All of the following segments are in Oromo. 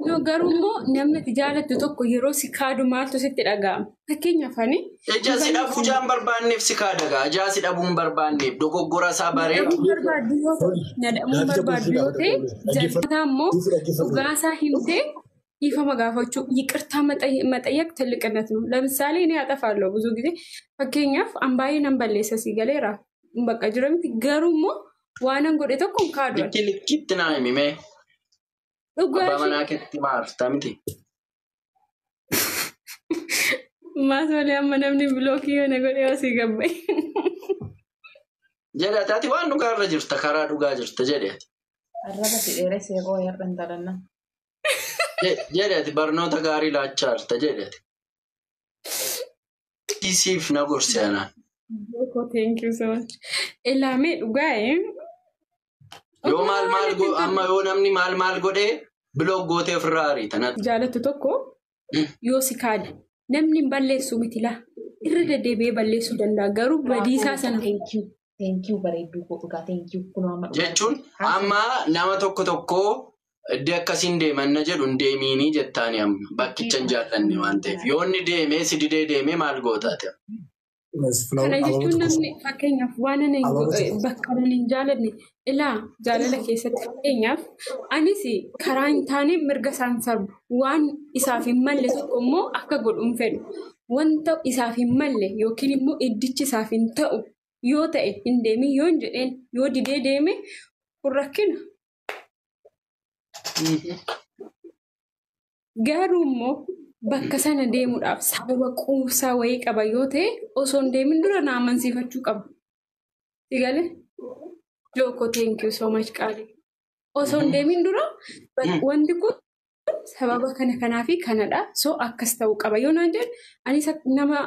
Yoo garuu immoo namni itti jaallattu tokko yeroo si kaadu maaltu sitti dhaga'ama? Fakkeenyaaf ani ejaa si dhabuu jaan barbaanneef si kaadagaa ejaa si dhabuun barbaanneef dogoggora isaa baree nadhamuu barbaaddu yoo ta'e jalqabaa immoo dhugaasaa himtee ifama gaafachuu ይቅርታ መጠየቅ ትልቅነት ነው። ለምሳሌ እኔ አጠፋለሁ ብዙ ጊዜ fakkeenyaaf ambaayee nan balleessa si galeera bakka jiramti garuu immoo waanan godhe tokko kaadu likitti naa himime abbaa manaa keetti maarta miti. Maas malee amma namni bilookii yoo na godhe osii gabbay. Jedha taati waan dhugaarra jirta karaa dhugaa jirta jedheeti. Arraba si dheeressee koo yarran talanna. Jedheeti barnoota gaarii laachaa jirta jedheeti. Isiif na gorsi anaan. Thank you so much. Ilaamee dhugaa yoo amma yoo namni maal godhee biloog gootee ofirraa ariitanatti. Jaalattu tokko yoo si kaada namni balleessu miti laa irra deddeebi'ee balleessuu danda'a garuu badiisaa sana. Thank you bareedduu koo dhugaa thank you kunoo jechuun amma nama tokko iddoo akkasiin deeman na jedhu hin deemiinii jettaanii amma bakkicha hin jaallanne waan ta'eef yoo inni deemee si didee deemee maal gootaate. Kana jechuun namni fakkeenyaaf waan ani bakka hin jaalanne ilaa jaalala keessatti fakkeenyaaf anis karaa hin taane mirga isaan sarbu waan isaaf hin malle tokko immoo akka godhuun fedhu wanta isaaf hin malle yookiin immoo iddichi isaaf hin ta'u yoo ta'e hin deemin yoo hin jedheen yoo didee deeme kun rakkina. Garuu immoo bakka sana deemuudhaaf sababa quubsaa wayii qaba yoo ta'e osoo hin deemin dura na amansiifachuu qaba. Sigalee? Joko thank you so much qaali. Osoo hin deemin dura wanti kun sababa kanaa fi kanadha. So akkas ta'uu qaba yoo naan jedhu anis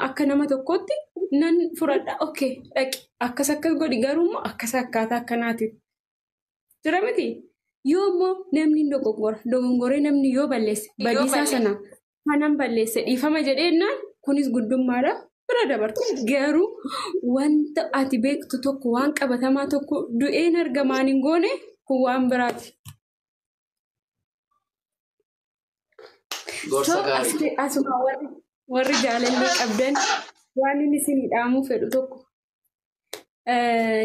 akka nama tokkootti nan fudhadha. Okay dhaqi akkas godhi garuu immoo akkas akkaataa akkanaati. Jira miti? Yoo immoo namni dogongoree namni yoo balleesse badiisaa sana kanan balleesse dhiifama jedheennaan kunis guddummaadha bira dabartu garuu wanta ati beektu tokko waan qabatamaa tokko du'een argamaan hin goone kun waan biraati. Asuma warri jaalallee qabdan waan inni isin hidhaamuu fedhu tokko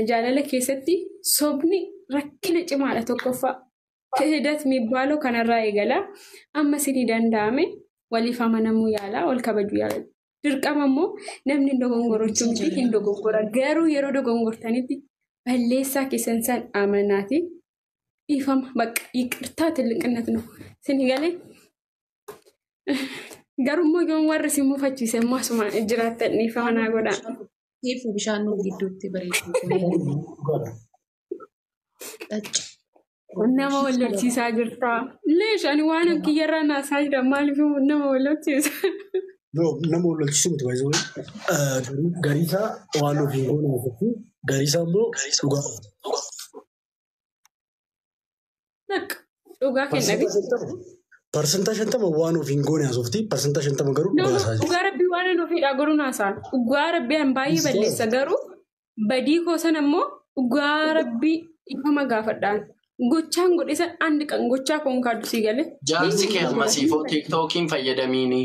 jaalala keessatti sobni rakkina cimaadha tokkoffaa. Hidat mibbaaloo kanarraa eegala amma isin danda'ame waliif amanamuu yaala wal kabajuu yaala. Dirqama immoo namni dogongorachuu miti hin dogongora garuu yeroo dogongortanitti balleessaa keessan san amanaati dhiifama bakka yiqirtaa tilqinat no isin galee garuu immoo yoon warri isin mufachiise immoo asuma jiraattan dhiifama naa godhaa. Siifuu bishaan nu gidduutti bareedu. Nama wallolchiisaa jirta. Leeshaan waan kiyyarraa naasaa jira maaliif nama wallolchiisa? Nama wallolchiisu miti baay'ee gariisaa waan ofiin goone keessatti gariisaa immoo dhugaa. Dhugaa kennabi. Parsantaa 50 waan ofiin goone haasofti parsantaa 50 garuu dhugaa isaa. Dhugaa rabbii waan ofiidhaa godhuun haasaan. Dhugaa rabbii baay'ee balleessa garuu badii koosan immoo dhugaa rabbii ifama gaafadhaan. Gochaan godhisan andi kan gochaa kun kaaddu si galee. Jaarsi kee ammasiifoo tiiktookiin fayyadamiini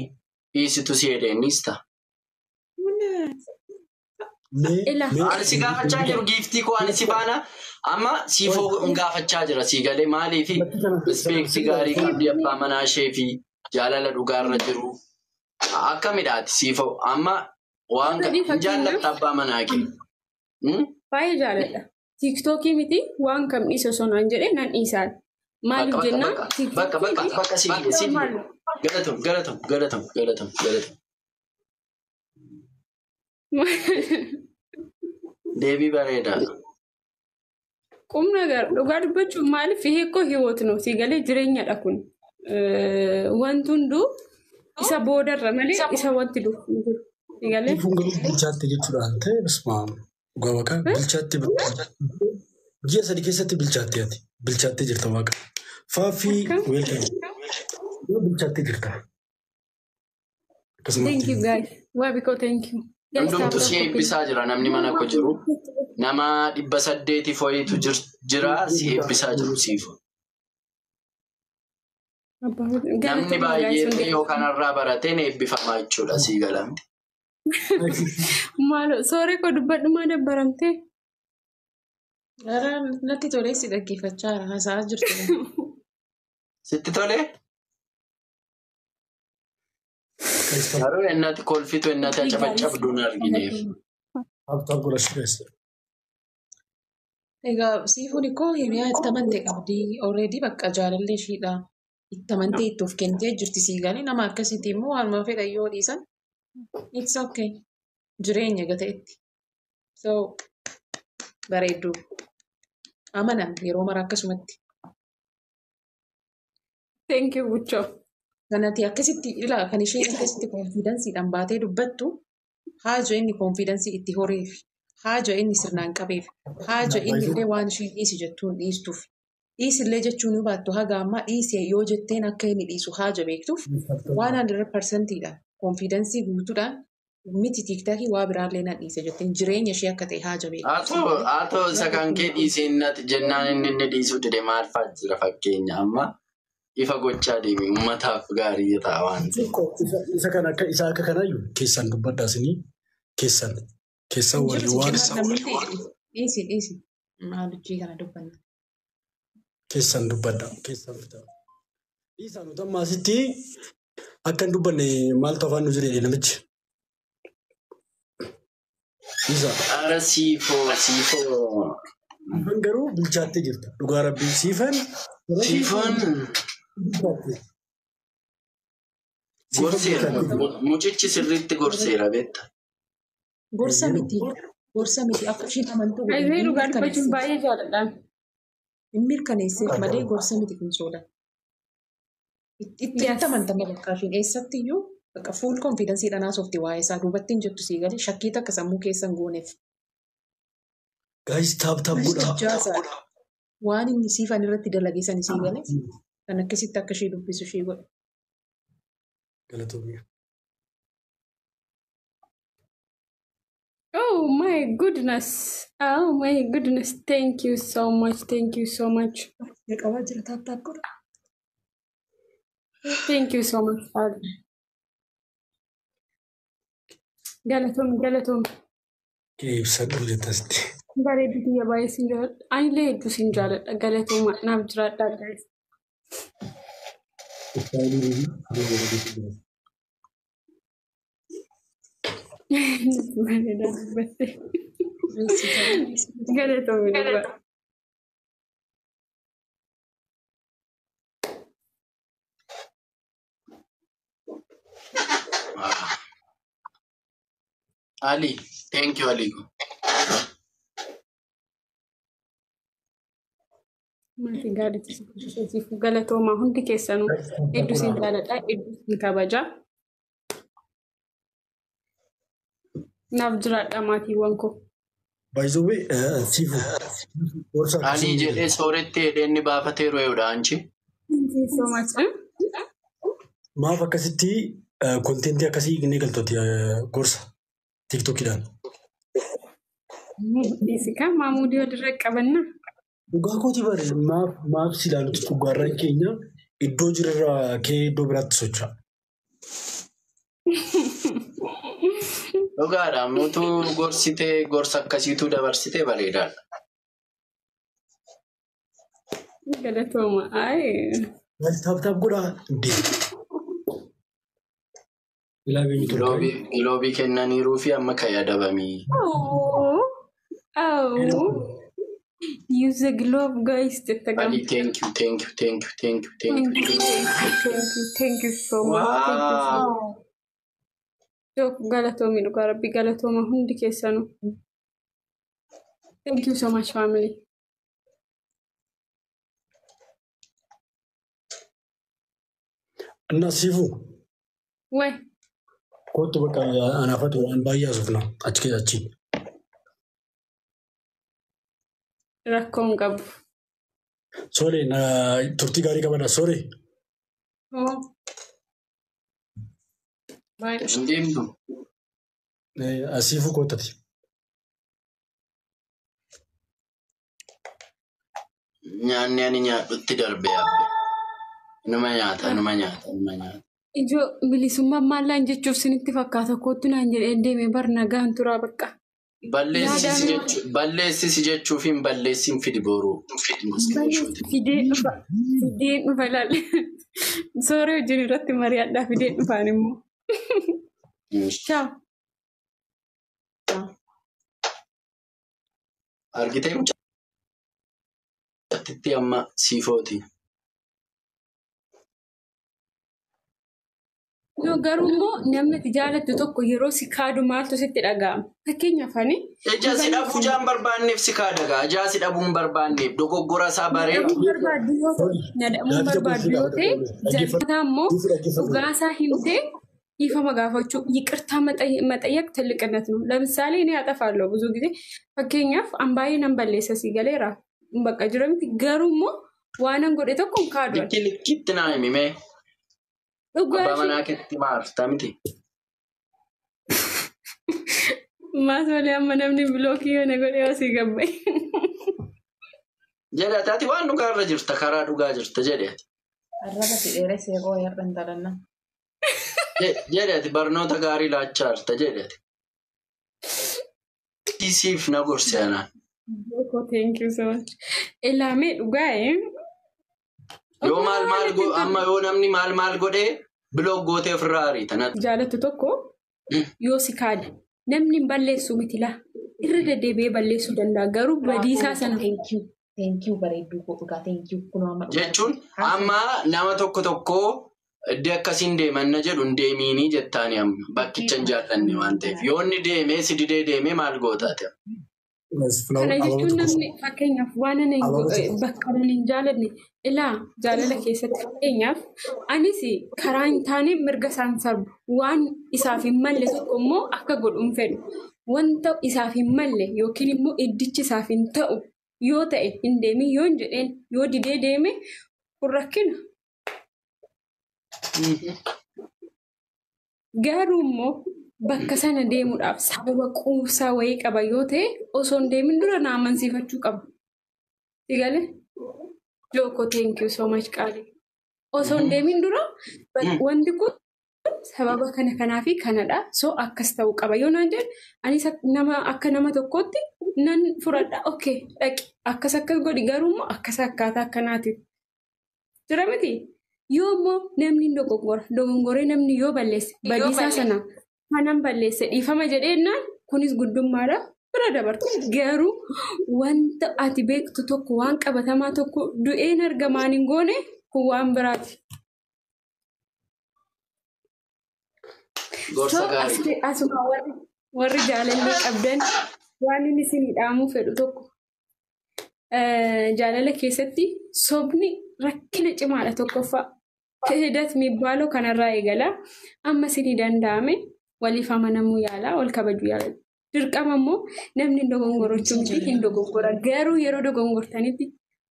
dhiisitu si hedeenista. Ani si gaafachaa jiru giiftii koo ani si baana amma siifoo gaafachaa jira si galee maaliifi ispeekti gaarii qabdi abbaa manaa ishee fi jaalala dhugaarra jiru akkamidhaati siifoo amma waan jaallatta abbaa manaa kee. Baay'ee jaaladha. TikTokii miti waan kam dhiisa sonaan jedhee nan dhiisaan. Maaliif jennaan? Bakka si galatam. Deebii bareedaa. Qumna gara dhugaa dubbachuun maaliif hiikoo hiwooti no si galee jireenyadha kun. Wanti hunduu isa boodarra malee isa wanti dhufu. Si galee. Fungaluu bilchaatti jechuudhaan ta'e bismaamu. Dhugaa bakka bilchaatti ji'a sadii keessatti bilchaattee jirta waaqa. Faaffii weelkee bilchaattee jirta. Thank you guys. Waa bikoo thank you. Hundumtu si eebbisaa jira namni mana koo jiru. Nama 800 foyitu jira si eebbisaa jiru siifu. Namni baay'een yoo kanarraa barateen eebbifamaa jechuudha sii galamti. Maalo sooree koo dubbadhu maa dabbaramtee? Natti tolee si dhaggeeffachaa haasa'aa jirtu. Sitti tolee? Garuu ennati kolfitu ennati acabacabduun argineef. Egaa siifuun koo hiriyaa itti amantee qabdi. Already bakka jaalallee ishiidha. Itti amantee itti of kennitee jirti sii galee nama akkasiiti immoo waanuma fedhan yoo dhiisan. It's okay. Jireenya gata'etti. So bareedduu. Amanan yeroo mara akkasumatti. Thank you Buchoo. Kanati akkasitti ilaa kan isheen akkasitti konfiidansiidhaan baatee dubbattu haajo inni konfiidansii itti horeef haajo inni sirnaan qabeef haajo inni illee waan isheen dhiisi jettuun dhiistuuf dhiisillee jechuun baattu haga ammaa dhiisee yoo jetteen akka inni dhiisu haajo beektuuf 100%dha konfiidansii guutuudhaan miti tiiktaakii waa biraallee na dhiise jetteen jireenya ishee akka ta'e haajo beektu. Haa ta'u isa kan kee dhiisee jennaan inni dhiisuu dide maal fa'aa jira fakkeenya amma. Ifa gochaa deemi uummataaf gaarii ta'a waan ta'eef. Isa akka kanaayyuu keessan dubbadhaa isinii keessan waliin waan dhiisi maalichii kana dubbanna. Keessan dubbadhaa keessan fitaa. Dhiisaan nuti amma asitti akka hin dubbanne maaltu afaan nu jireenya namichi. Ara siifoo. Garuu bilchaattee jirta dhugaa rabbii siifoon. Gorseera. Mucichi sirriitti gorseera beekta. Gorsa miti akka isheen amantuu Ayyee dhugaa dubbachuun baay'ee jaaladhaan. hin mirkaneesseef malee gorsa miti kun soodha. Itti amantama bakka isheen eessattiyyuu bakka fuul konfiidansiidhaan haasofti waa'ee isaa duubatti hin jettu sii galee shakkii takka sammuu keessan gooneef. Gaayis taaptaap godhaa. Waan inni siifan irratti dalageessan isii galee kan akkasitti akka ishee dubbisu ishee godha. Galatoomii. Oh my goodness. Thank you so much. Qabaa jira taaptaap godha. Thank you so much, Father. Galatoom. Ibsa dhuletasti. Bareedu biyya baay'ee siin jaaladha. Anillee hedduu siin jaaladha. Galatooma naaf jiraadhaa guys. Bareedaa dubbatte. Galatoomi dhugaa. Ali, thank you Ali. Maatiin gaariitti siif galatoomaa hundi keessanuu hedduu siin jaaladha. Hedduu siin kabajaa. Naaf jiraadha maatiiwwan koo. Baay'ee siifu. Ali jedhee sooretti hedhee inni baafateeru eeyyudha anchi. So much. Maaf akkasitti kontentii akkasii inni galtooti gorsa tiiktookidhaan. Dhiisikaa maamuudii walirra qabanna. Dhugaa kooti bare maaf si ilaalutti dhugaarraan keenya iddoo jirarraa kee iddoo biraatti socho'a. Dhugaadha mutuu gorsitee gorsa akkasiitu dabarsitee bareedaadha. Galatooma. Taaptaap godhaa deema. Giloobii kennaniiruu fi amma kan yaadabamii. Use the glove, guys. Ali, thank you So much. Galatoomi dhugaa rabbi galatooma hundi keessanuu. Thank you so much, family. Nasiifu. Wai. Kootu bakka anaafatu waan baay'ee asufna achi keessachi. Rakkoon qabu. Sorry, turtii gaarii qabadha. Sorry. Deemtu. Asiifuu kootati. Nyaanni ani nyaadhutti darbee abbe. Nama nyaata. Ijoo bilisummaan maallaan jechuuf sinitti fakkaata kootu naan jedhee deemee barna gaan turaa bakka. Balleessisi jechuuf hin balleessin fidi boruu. Fideen dhufa ilaalle. Sooree wajjin irratti mari'adhaa fideen dhufaan immoo. Ciao. Argitee mucattitti amma siifooti. Garuu immoo namni itti jaalattu tokko yeroo si kaadu maaltu sitti dhaga'ama. Fakkeenyaaf ani. Ijaa si dhabuu jaan barbaanneef si kaadagaa. Ijaa si dhabuun barbaanneef dogoggora isaa bareedu. Nadhamuu barbaaddu yoo ta'e jalqataa immoo dhugaasaa himtee dhiifama gaafachuu yiqirtaa maxayyaq tilliqinat ነው. ለምሳሌ እኔ አጠፋለሁ ብዙ ጊዜ fakkeenyaaf ambaayee nan balleessa si galeera bakka jiramti garuu immoo waanan godhe tokko kaadu. Likkitti naa himime. Abbaa manaa keetti maarta miti. Maasoolee amma namni bilookii yoo na godhee osii gabba'e. Jedha taati waan dhugaarra jirta karaa dhugaa jirta jedheeti. Arraba fidheera seeqoo yarra hin talanna. Jedheeti barnoota gaarii laachaa jirta jedheeti. Isiif na gorsi anaan. Thank you so much. Ilaamee dhugaa'ee. Yoo amma yoo namni maal godhee biloog gootee ofirraa ariitan. Jaalattu tokko yoo si kaade namni hin balleessu miti laa irra deddeebi'ee balleessuu danda'a garuu badiisaa sana. Thank you bareedduu godhugaa thank you kunoo amma. Jechuun amma nama tokko iddoo akkasiin deeman na jedhu hin deemiinii jettaani amma bakkicha hin jaallanne waan ta'eef yoo inni deemee si didee deemee maal gootaate. Kana jechuun namni fakkeenyaaf waan ani bakka hin jaalanne ilaa jaalala keessatti fakkeenyaaf anis karaa hin taane mirga isaan sarbu waan isaaf hin malle tokko immoo akka godhuun fedhu wanta isaaf hin malle yookiin immoo iddichi isaaf hin ta'u yoo ta'e hin deemin yoo hin jedheen yoo didee deeme kun rakkina. Garuu immoo bakka sana deemuudhaaf sababa quubsaa wayii qaba yoo ta'e osoo hin deemin dura na amansiifachuu qaba. Sigalee? Jooko thank you so much qaalii. Osoo hin deemin dura wanti kun sababa kanaa fi kanadha. So akkas ta'uu qaba yoo naan jedhe anis akka nama tokkootti nan fudhadha. Okay dhaqi akkas godhi garuu immoo akkas akkaataa akkanaati. Jira miti? Yoo immoo namni dogongoree namni yoo balleesse badiisaa sana kanan balleesse dhiifama jedheennaan kunis guddummaadha bira dabarte garuu wanta ati beektu tokko waan qabatamaa tokko du'een argamaan hin goone kun waan biraati. Gorsa gaarii. Asuma warri jaalallee qabdan waan inni isinii dhaamuu fedhu tokko jaalala keessatti sobni rakkina cimaadha tokkoffaa. Hidat mibbaaloo kanarraa eegala amma isinii danda'ame waliif amanamuu yaalaa ol kabajuu yaala. Dirqama immoo namni dogongorachuu miti hin dogongora garuu yeroo dogongortanitti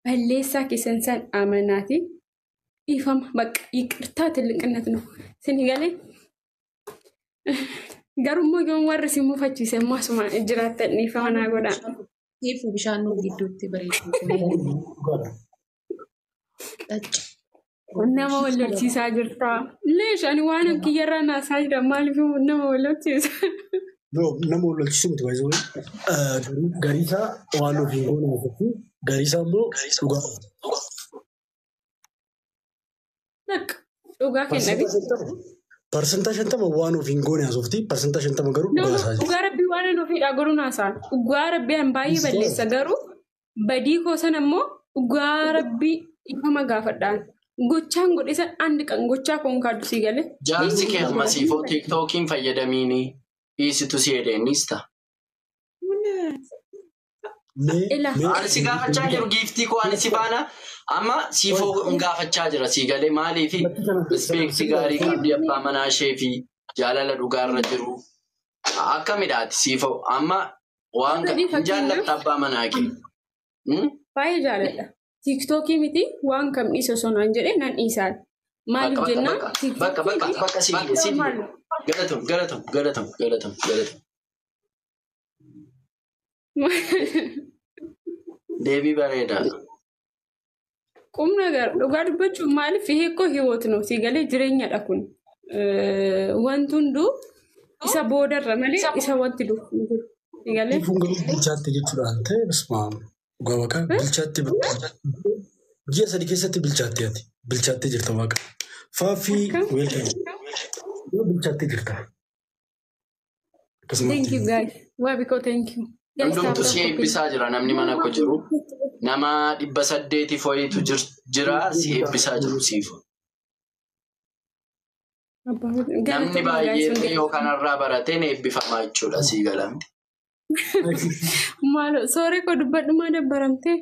balleessaa keessan san amanaati dhiifama bakka yiqirtaa tilliqinnat nu isinii galee garuu immoo yoon warri si mufachiise immoo asuma jiraattan dhiifama naa godhaa. Tiifuu bishaan nu gidduutti bareedu. Nama wallolchiisaa jirtaa. Leesh ani waan kiyyarraa naasaa jira maaliif nama wallolchiisa? Nama wallolchiisu miti baay'ee gariisaa waan ofiin goone keessatti gariisaa immoo dhugaa. Dhugaa kenna. Parsantaa 50 waan ofiin goone haasofti parsantaa 50 garuu dhugaa isaa. Dhugaa rabbii waan ofiidhaa godhuu naasaan. Dhugaa rabbii baay'ee balleessa garuu badii koosan ammoo dhugaa rabbii dhiifama gaafadhaan. Gochaan godhisan andi kan gochaa kun kaaddu si galee. Jaarsi kee ammasiifoo tiiktookiin fayyadamiini dhiisitu si hedeenis ta'a. Ani si gaafachaa jiru giiftii koo ani si baana amma siifoo gaafachaa jira si galee maaliifi ispeeksi gaarii qabdi abbaa manaa ishee fi jaalala dhugaarra jiru akka midhaati siifoo amma waan jaallatta abbaa manaa kee. Baay'ee jaaladha. TikTokii miti waan kam dhiisoo sonaan jedhee nan dhiisaan. Maaliif jennaan? Bakka siidhe. Galatam. Deebii bareedaa. Kum nagar dhugaa dubbachuun maaliif hiikoo hiwootnu si galee jireenyadha kun. Wanti hunduu isa boodarra malee isa wanti dhufu si galee. Fungaluu bilchaatte jechuudhaan ta'e bismaan dhugaa bakka bilchaatte ji'a sadii keessatti bilchaatte ati bilchaattee jirta waaqa. Faaffii weelkame bilchaattee jirta. Thank you guys. Waabikoo thank you. Hundumtu si eebbisaa jira namni mana koo jiru. Nama 800 foyitu jira si eebbisaa jiru siif. Namni baay'ee yoo kanarraa barateen eebbifamaa jechuudha sii galamte. Maalo sooree koo dubbadhumaa dabbaramtee.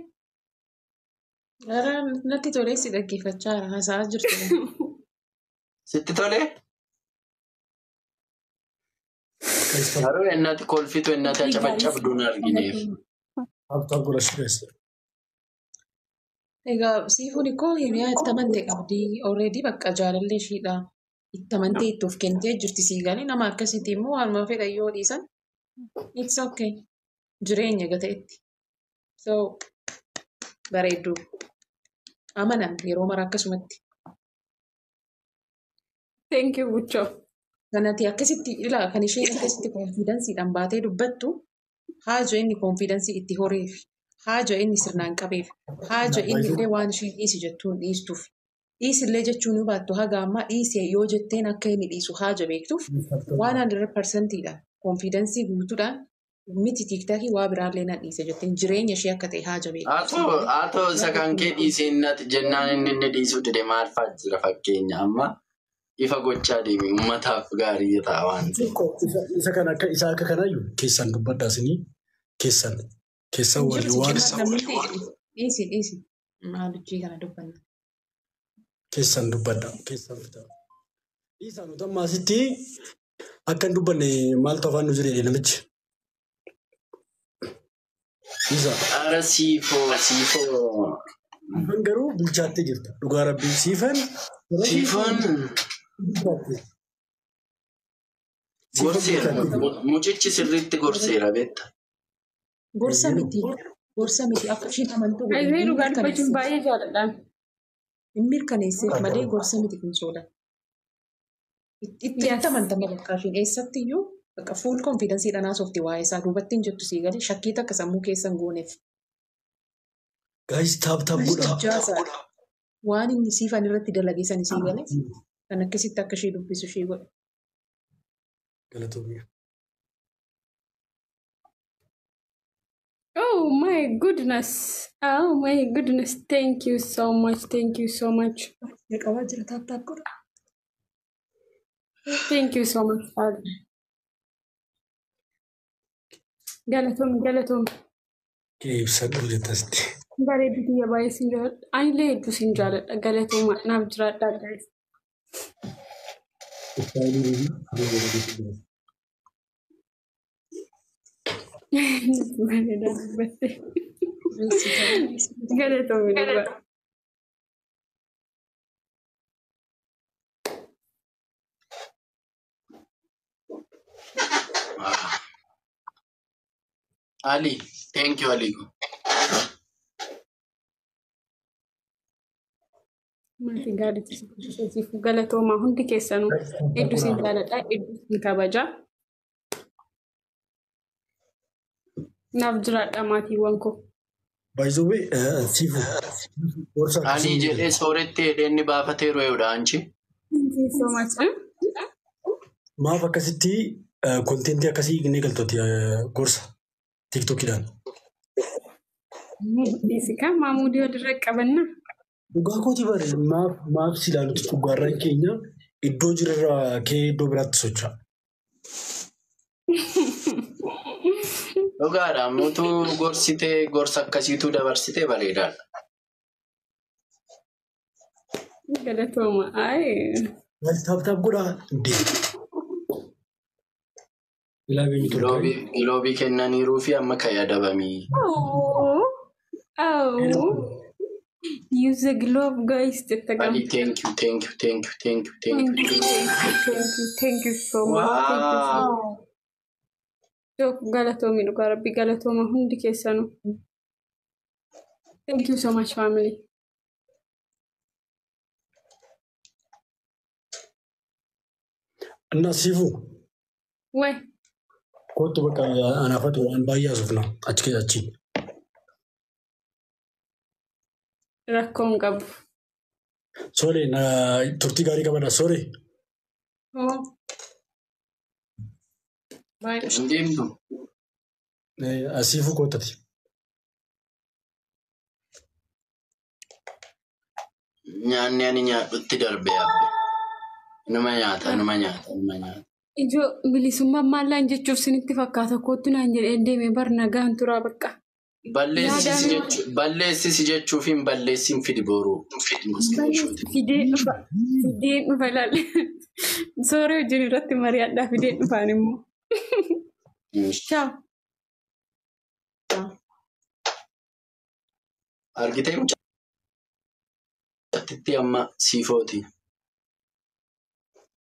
Natti tolee si dhaggeeffachaa haasa'aa jirtu. Sitti tolee? Garuu ennati kolfitu ennati acabacabduun argineef. Abtaan godhachu keessa. Egaa siifuun koo hiriyaa itti amantee qabdi. Already bakka jaalallee ishiidha. Itti amantee itti of kentee jirti sii galee nama akkasitti immoo waanuma fedha yoo dhiisan. It's okay. Jireenya gateetti. So bareedduu. Amanan yeroo mara akkasumatti. Thank you Buchoo. Kanatti akkasitti ilaa kan isheen akkasitti konfiidansiidhaan baatee dubbattu haajo inni konfiidansii itti horeef haajo inni sirnaan qabeef haajo inni illee waan isheen dhiisi jettuun dhiistuuf dhiisillee jechuun baattu haga ammaa dhiisee yoo jetteen akka inni dhiisu haajo beektuuf 100%dha konfiidansii guutuudhaan miti tiiktaakii waa biraallee na dhiise jetteen jireenya ishee akka ta'e haajo beektu. Haa ta'u isa kan kee dhiisee jennaan inni dhiisuu dide maal fa'aa jira fakkeenya amma. Ifa gochaa deemi uummataaf gaarii ta'a waan ta'eef. Isa kan akka isaa akka kanaayyuu keessan dubbadhaa isinii keessan walii waan dhiisi maalichii kana dubbanna. Keessan dubbadhaa keessan fitaa. Dhiisaan nuti amma asitti akka hin dubbanne maaltu afaan nu jiree namichi. Dhiisa. Ara siifoo. Garuu bilchaattee jirta dhugaa rabbii Siifoon. Gorseera. Mucichi sirriitti gorseera beekta. Gorsa miti akka ishiin amantuu Ayyee dhugaa dubbachuun baay'ee jaaladhaan. hin mirkaneesseef malee gorsa miti kun soodha. Itti amantama bakka ishiin eessatti iyyuu bakka fuul konfiidansiidhaan haasofti waa'ee isaa duubatti hin jettu sii galee shakkii takka sammuu keessan gooneef. Gaayis taaptaap godhaa. Waan inni siifan irratti dalageessan isii galee kan akkasitti akka ishee dubbisu ishee godha. Galatoomii. Oh my goodness. Oh my goodness. Thank you so much. Thank you so much. Qabaa jira taaptaap godha. Thank you so much. Galatoom. Ibsa dhuu jettasti. Bareedu biyya baay'ee siin jaalladha. Anillee hedduu siin jaalladha. Galatooma naaf jiraadhaa guys. Bareedaa dubbatte. Galatoomi dhugaa. Ali, thank you Ali. Maatii gaariitti siif galatoomaa hundi keessanuu hedduu siin jaalladha. Hedduu siin kabajaa. Naaf jiraadha maatiiwwan koo. Baay'ee siifu. Ali jedhee sooretti hedheenni baafateeru eeyyudha anchi. So much. Maaf akkasitti kontentii akkasii inni galtooti gorsa tiiktookidhaan. Dhiisikaa maamuudii walirra qabanna. Dhugaa kooti bare maaf si ilaalutti dhugaarraan keenya iddoo jirarraa kee iddoo biraatti socho'a. Dhugaadha mutuu gorsitee gorsa akkasiitu dabarsitee bareedaadha. Galatooma. Taaptaap godhaa Giloobii kennaniiruu fi amma kan yaadabamii. Use the glove, guys. Ali, thank you so much. Wow. Galatoomii dhugaa rabbi galatooma hundi keessanuu. Thank you so much family. Nasiifuu Way. kootu bakka anaafatu waan baay'ee asufna achi keessa achi. Rakkoon qabu. Sorry turtii gaarii qabadha sorry. Oh. Baay'ee. Hin deemtu. Asiifuu kootati. Nyaanni ani nyaadhutti darbee abbe. Numa nyaata. Ijoo bilisummaa maallaan jechuuf sinitti fakkaata kootu naan jedhee deemee bar nagaan turaa bakka. Balleessisi jechuuf hin balleessin fidi booruu. Fideen dhufa ilaalle. Sooree wajjin irratti mari'adhaa fideen dhufaan immoo. Ciao. Argitee mucatti amma siifooti.